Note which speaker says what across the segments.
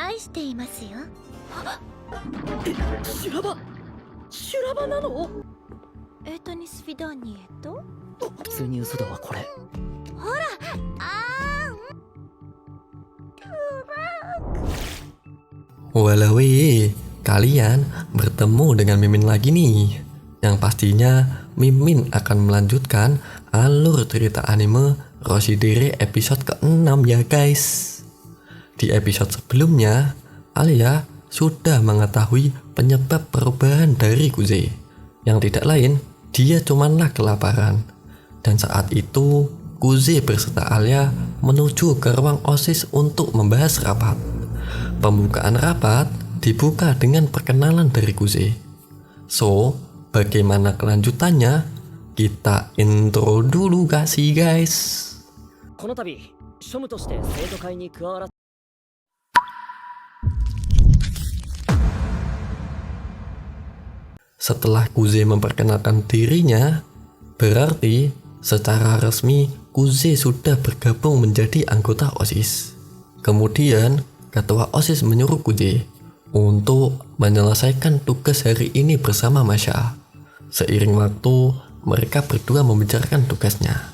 Speaker 1: 愛していますよ。
Speaker 2: 修羅場なの？
Speaker 1: エータニスフィダーニエと
Speaker 2: 普通に嘘だわこれ。
Speaker 3: Walawi, kalian bertemu dengan Mimin lagi nih. Yang pastinya Mimin akan melanjutkan alur cerita anime Roshidere episode ke-6 ya guys. Di episode sebelumnya, Alia sudah mengetahui penyebab perubahan dari Kuze. Yang tidak lain, dia cumanlah kelaparan. Dan saat itu, Kuze berserta Alia menuju ke ruang OSIS untuk membahas rapat. Pembukaan rapat dibuka dengan perkenalan dari Kuze. So, bagaimana kelanjutannya? Kita intro dulu gak sih guys?
Speaker 2: この度庶務として生徒会に加わら
Speaker 3: Setelah Kuze memperkenalkan dirinya, berarti secara resmi Kuze sudah bergabung menjadi anggota OSIS. Kemudian, ketua OSIS menyuruh Kuze untuk menyelesaikan tugas hari ini bersama Masha. Seiring waktu, mereka berdua membicarakan tugasnya.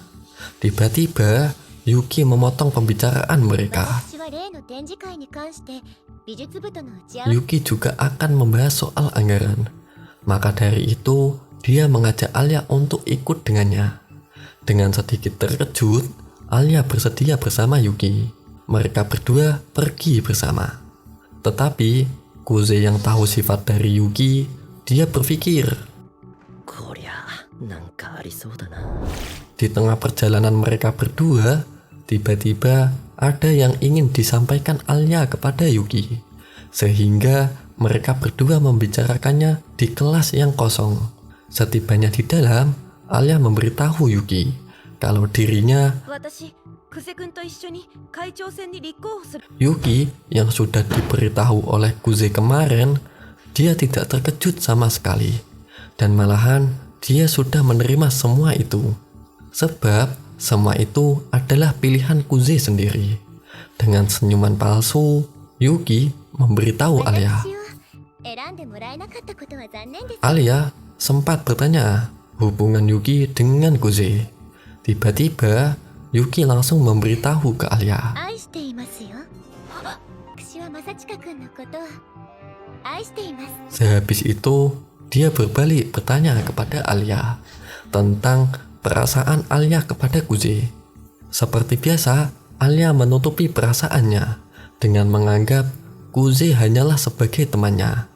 Speaker 3: Tiba-tiba, Yuki memotong pembicaraan mereka. Yuki juga akan membahas soal anggaran. Maka dari itu, dia mengajak Alia untuk ikut dengannya. Dengan sedikit terkejut, Alia bersedia bersama Yuki. Mereka berdua pergi bersama. Tetapi, Kuze yang tahu sifat dari Yuki, dia berpikir, di tengah perjalanan mereka berdua, tiba-tiba ada yang ingin disampaikan Alia kepada Yuki. Sehingga mereka berdua membicarakannya di kelas yang kosong. Setibanya di dalam, Alia memberitahu Yuki kalau dirinya Yuki yang sudah diberitahu oleh Kuze kemarin, dia tidak terkejut sama sekali. Dan malahan dia sudah menerima semua itu. Sebab semua itu adalah pilihan Kuze sendiri. Dengan senyuman palsu, Yuki memberitahu Alia. Alia sempat bertanya hubungan Yuki dengan Kuze. Tiba-tiba Yuki langsung memberitahu ke Alia. Sehabis itu, dia berbalik bertanya kepada Alia tentang perasaan Alia kepada Kuze. Seperti biasa, Alia menutupi perasaannya dengan menganggap Kuze hanyalah sebagai temannya.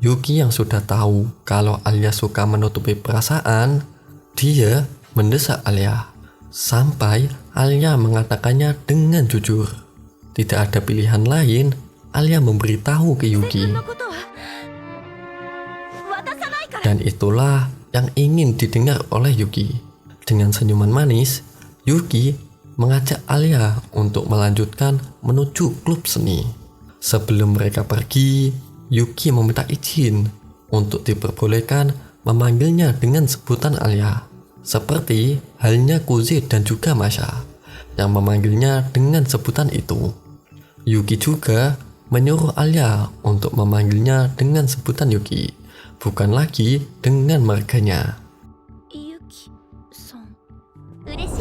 Speaker 3: Yuki yang sudah tahu kalau Alia suka menutupi perasaan, dia mendesak Alia. Sampai Alia mengatakannya dengan jujur. Tidak ada pilihan lain, Alia memberitahu ke Yuki. Dan itulah yang ingin didengar oleh Yuki. Dengan senyuman manis, Yuki mengajak Alia untuk melanjutkan menuju klub seni. Sebelum mereka pergi, Yuki meminta izin untuk diperbolehkan memanggilnya dengan sebutan Alia. Seperti halnya Kuze dan juga Masha yang memanggilnya dengan sebutan itu. Yuki juga menyuruh Alia untuk memanggilnya dengan sebutan Yuki, bukan lagi dengan marganya.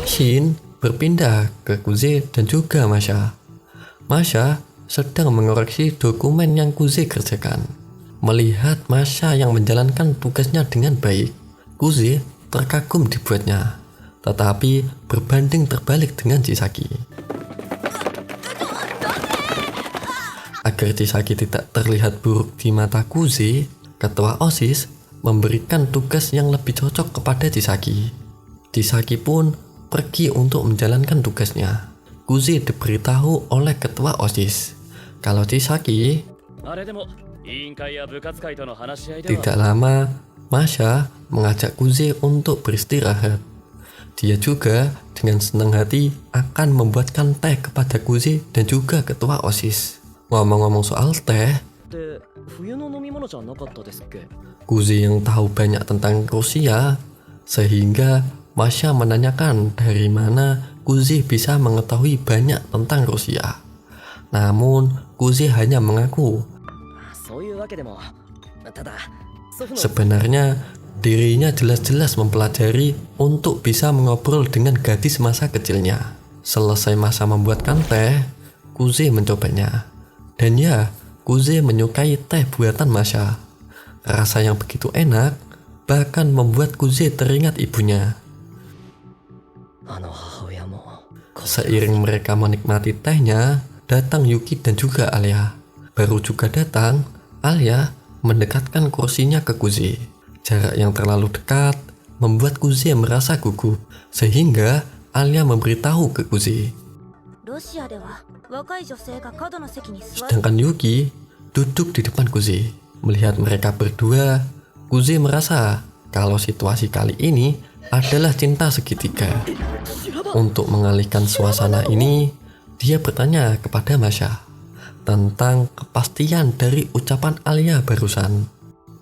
Speaker 3: Shin berpindah ke Kuze dan juga Masha. Masha sedang mengoreksi dokumen yang Kuze kerjakan. Melihat Masha yang menjalankan tugasnya dengan baik, Kuze terkagum dibuatnya, tetapi berbanding terbalik dengan Chisaki. Agar Chisaki tidak terlihat buruk di mata Kuze, ketua OSIS memberikan tugas yang lebih cocok kepada Chisaki. Chisaki pun pergi untuk menjalankan tugasnya. Kuze diberitahu oleh ketua OSIS kalau Chisaki tidak lama. Masha mengajak Kuze untuk beristirahat. Dia juga dengan senang hati akan membuatkan teh kepada Kuze dan juga ketua OSIS. Ngomong-ngomong soal teh, Kuze yang tahu banyak tentang Rusia, sehingga Masha menanyakan dari mana Kuze bisa mengetahui banyak tentang Rusia. Namun Kuzi hanya mengaku
Speaker 2: そういうわけでもただ祖父の
Speaker 3: sebenarnya dirinya jelas-jelas mempelajari untuk bisa mengobrol dengan gadis masa kecilnya. Selesai masa membuatkan teh, Kuzi mencobanya. Dan ya, Kuzi menyukai teh buatan Masha. Rasa yang begitu enak, bahkan membuat Kuzi teringat ibunya.
Speaker 2: あの母親も
Speaker 3: Seiring mereka menikmati tehnya, datang Yuki dan juga Alia. Baru juga datang, Alia mendekatkan kursinya ke Kuzi. Jarak yang terlalu dekat membuat Kuzi merasa gugup, sehingga Alia memberitahu ke Kuzi.
Speaker 1: ロシアでは若い女性が角の席に座る
Speaker 3: Sedangkan Yuki duduk di depan Kuzi. Melihat mereka berdua, Kuzi merasa kalau situasi kali ini adalah cinta segitiga. Untuk mengalihkan suasana ini, dia bertanya kepada Masha tentang kepastian dari ucapan Alia barusan.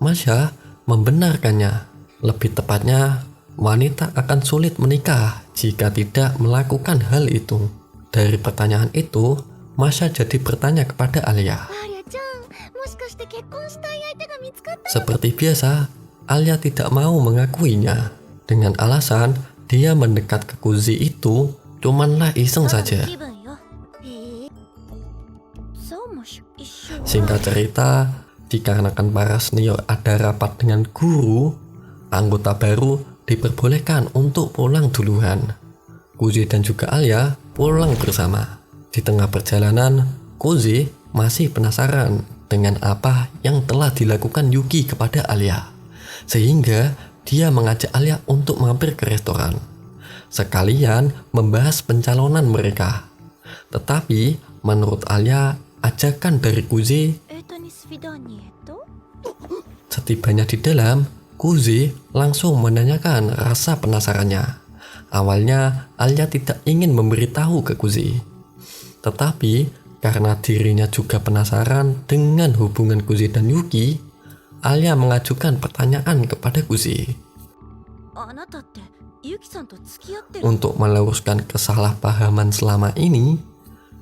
Speaker 3: Masha membenarkannya. Lebih tepatnya, wanita akan sulit menikah jika tidak melakukan hal itu. Dari pertanyaan itu, Masha jadi bertanya kepada Alia.
Speaker 1: アリアちゃん、もしかして結婚したい相手が見つかった？
Speaker 3: Seperti biasa, Alia tidak mau mengakuinya. Dengan alasan dia mendekat ke Kuzi itu cumanlah iseng saja.
Speaker 1: 気分よ。そうもし一緒。
Speaker 3: Singkat cerita, dikarenakan para senior ada rapat dengan guru, anggota baru diperbolehkan untuk pulang duluan. Kuzi dan juga Alia pulang bersama. Di tengah perjalanan, Kuzi masih penasaran dengan apa yang telah dilakukan Yuki kepada Alia. Sehingga dia mengajak Alia untuk mampir ke restoran. Sekalian membahas pencalonan mereka. Tetapi menurut Alia, ajakan dari Kuzi
Speaker 1: エトニスフィドニエと
Speaker 3: setibanya di dalam, Kuzi langsung menanyakan rasa penasarannya. Awalnya Alia tidak ingin memberitahu ke Kuzi. Tetapi karena dirinya juga penasaran dengan hubungan Kuzi dan Yuki, Alia mengajukan pertanyaan kepada Kuzi.
Speaker 1: あなたってユキさんと付き合ってる？
Speaker 3: Untuk meluruskan kesalahpahaman selama ini,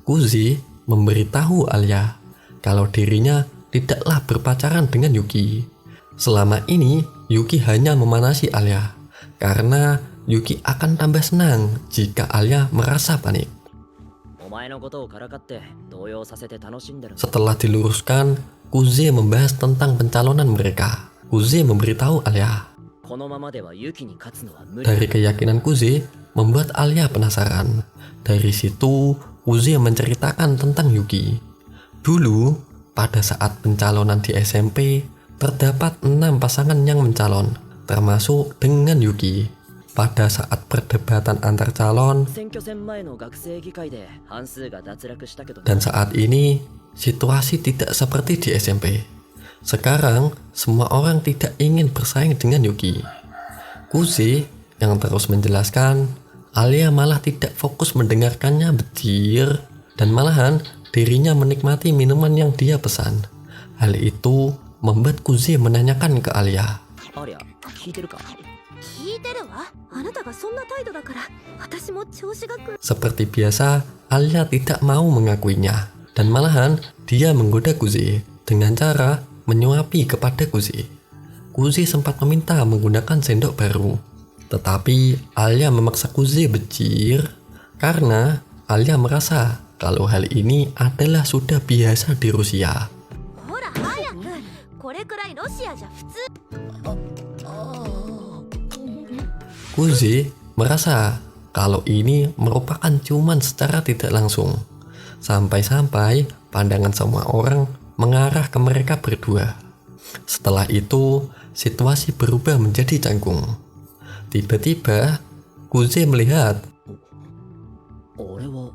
Speaker 3: Kuzi memberitahu Alia kalau dirinya tidaklah berpacaran dengan Yuki. Selama ini, Yuki hanya memanasi Alia karena Yuki akan tambah senang jika Alia merasa panik.
Speaker 2: お前のことをからかって動揺させて楽しんでる。
Speaker 3: Setelah diluruskan, Kuzi membahas tentang pencalonan mereka. Kuzi memberitahu Alia.
Speaker 2: このままではユキに勝つのは無理。
Speaker 3: Dari keyakinan Kuzi membuat Alia penasaran. Dari situ, Kuzi menceritakan tentang Yuki. Dulu, pada saat pencalonan di SMP, terdapat 6 pasangan yang mencalon, termasuk dengan Yuki. Pada saat perdebatan antar calon,
Speaker 2: 選挙戦前の学生議会で半数が脱落したけど。
Speaker 3: dan saat ini, situasi tidak seperti di SMP. Sekarang, semua orang tidak ingin bersaing dengan Yuki. Kuzi yang terus menjelaskan, Alia malah tidak fokus mendengarkannya betir, dan malahan dirinya menikmati minuman yang dia pesan. Hal itu membuat Kuzi menanyakan ke Alia.
Speaker 2: ありゃ、聞いてるか？
Speaker 1: 聞いてるわ。あなたがそんな態度だから私も調子がくる。
Speaker 3: Seperti biasa, Alia tidak mau mengakuinya, dan malahan dia menggoda Kuzi dengan cara menyuapi kepada Kuzi. Kuzi sempat meminta menggunakan sendok baru, tetapi Alia memaksa Kuzi becir karena Alia merasa kalau hal ini adalah sudah biasa di Rusia.
Speaker 1: ほら早く。これくらいロシアじゃ普通。
Speaker 3: Kuzi merasa kalau ini merupakan ciuman secara tidak langsung. Sampai-sampai pandangan semua orang mengarah ke mereka berdua. Setelah itu, situasi berubah menjadi canggung. Tiba-tiba, Kuzi melihat.
Speaker 2: 俺は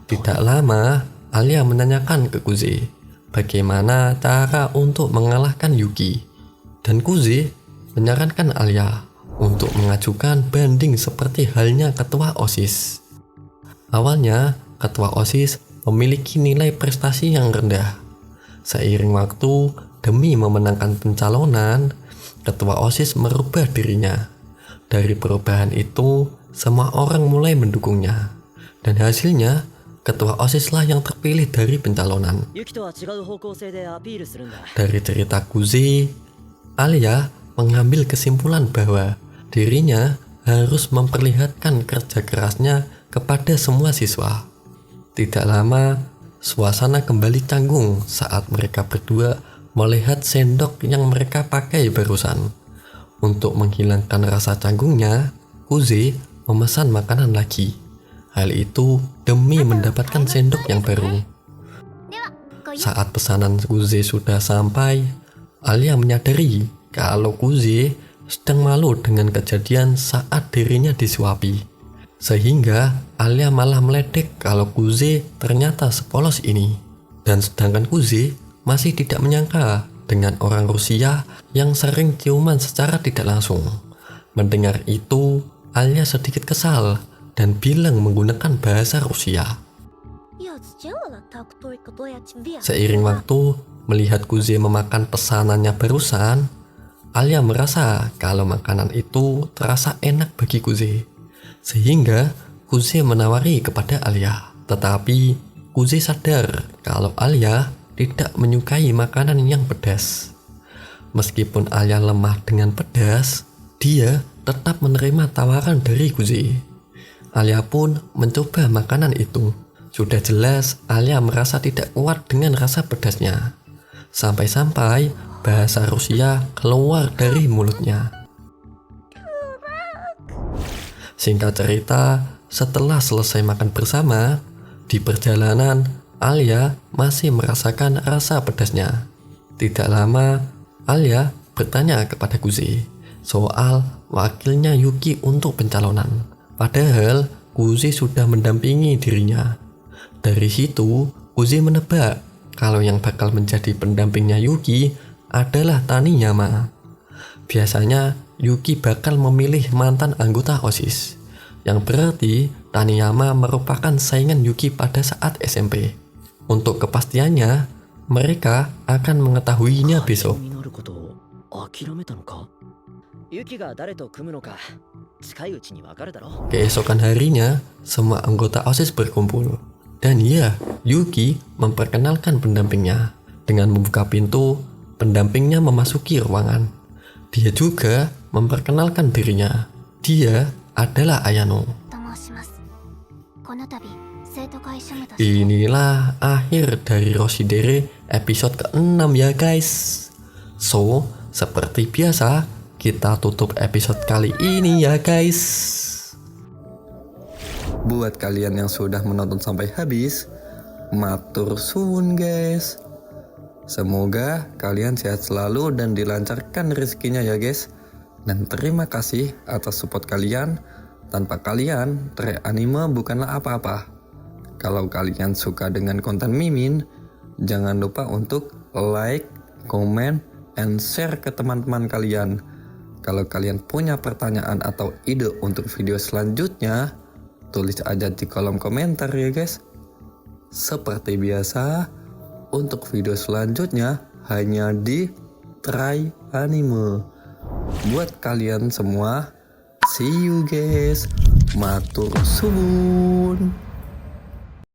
Speaker 3: Tidak lama, Alia menanyakan ke Kuzi bagaimana cara untuk mengalahkan Yuki. Dan Kuzi menyarankan Alia untuk mengajukan banding seperti halnya ketua OSIS. Awalnya, ketua OSIS memiliki nilai prestasi yang rendah. Seiring waktu, demi memenangkan pencalonan, ketua OSIS merubah dirinya. Dari perubahan itu, semua orang mulai mendukungnya. Dan hasilnya, ketua OSIS lah yang terpilih dari pencalonan.
Speaker 2: ユキとは違う方向性でアピールするんだ。
Speaker 3: Dari cerita Kuze, Alia mengambil kesimpulan bahwa dirinya harus memperlihatkan kerja kerasnya kepada semua siswa. Tidak lama, suasana kembali canggung saat mereka berdua melihat sendok yang mereka pakai barusan. Untuk menghilangkan rasa canggungnya, Kuze memesan makanan lagi. Hal itu demi mendapatkan sendok yang baru. Saat pesanan Kuze sudah sampai, Alia menyadari kalau Kuze sedang malu dengan kejadian saat dirinya disuapi. Sehingga Alia malah meledek kalau Kuze ternyata sepolos ini. Dan sedangkan Kuze masih tidak menyangka dengan orang Rusia yang sering ciuman secara tidak langsung. Mendengar itu, Alia sedikit kesal dan bilang menggunakan bahasa Rusia. Seiring waktu, melihat Kuze memakan pesanannya barusan, Alia merasa kalau makanan itu terasa enak bagi Kuze. Sehingga Kuze menawari kepada Alia. Tetapi Kuze sadar kalau Alia tidak menyukai makanan yang pedas. Meskipun Alia lemah dengan pedas, dia tetap menerima tawaran dari Kuze. Alia pun mencoba makanan itu. Sudah jelas Alia merasa tidak kuat dengan rasa pedasnya. Sampai-sampai bahasa Rusia keluar dari mulutnya. Singkat cerita, setelah selesai makan bersama, di perjalanan Alia masih merasakan rasa pedasnya. Tidak lama, Alia bertanya kepada Kuze soal wakilnya Yuki untuk pencalonan. Padahal Kuze sudah mendampingi dirinya. Dari situ, Kuze menebak kalau yang bakal menjadi pendampingnya Yuki adalah Taniyama. Biasanya Yuki bakal memilih mantan anggota OSIS, yang berarti Taniyama merupakan saingan Yuki pada saat SMP. Untuk kepastiannya, mereka akan mengetahuinya besok. Keesokan harinya, semua anggota OSIS berkumpul. Dan ya, Yuki memperkenalkan pendampingnya. Dengan membuka pintu, pendampingnya memasuki ruangan. Dia juga memperkenalkan dirinya. Dia adalah Ayano. Inilah akhir dari Roshidere episode ke-6 ya guys. So, seperti biasa, kita tutup episode kali ini ya guys. Buat kalian yang sudah menonton sampai habis, matur suwun guys. Semoga kalian sehat selalu dan dilancarkan rezekinya ya guys. Dan terima kasih atas support kalian. Tanpa kalian, Trek Anime bukanlah apa-apa. Kalau kalian suka dengan konten Mimin, jangan lupa untuk like, comment, and share ke teman-teman kalian. Kalau kalian punya pertanyaan atau ide untuk video selanjutnya, tulis aja di kolom komentar ya guys. Seperti biasa, untuk video selanjutnya hanya di Try Anime. Buat kalian semua, see you guys. Matur suwun.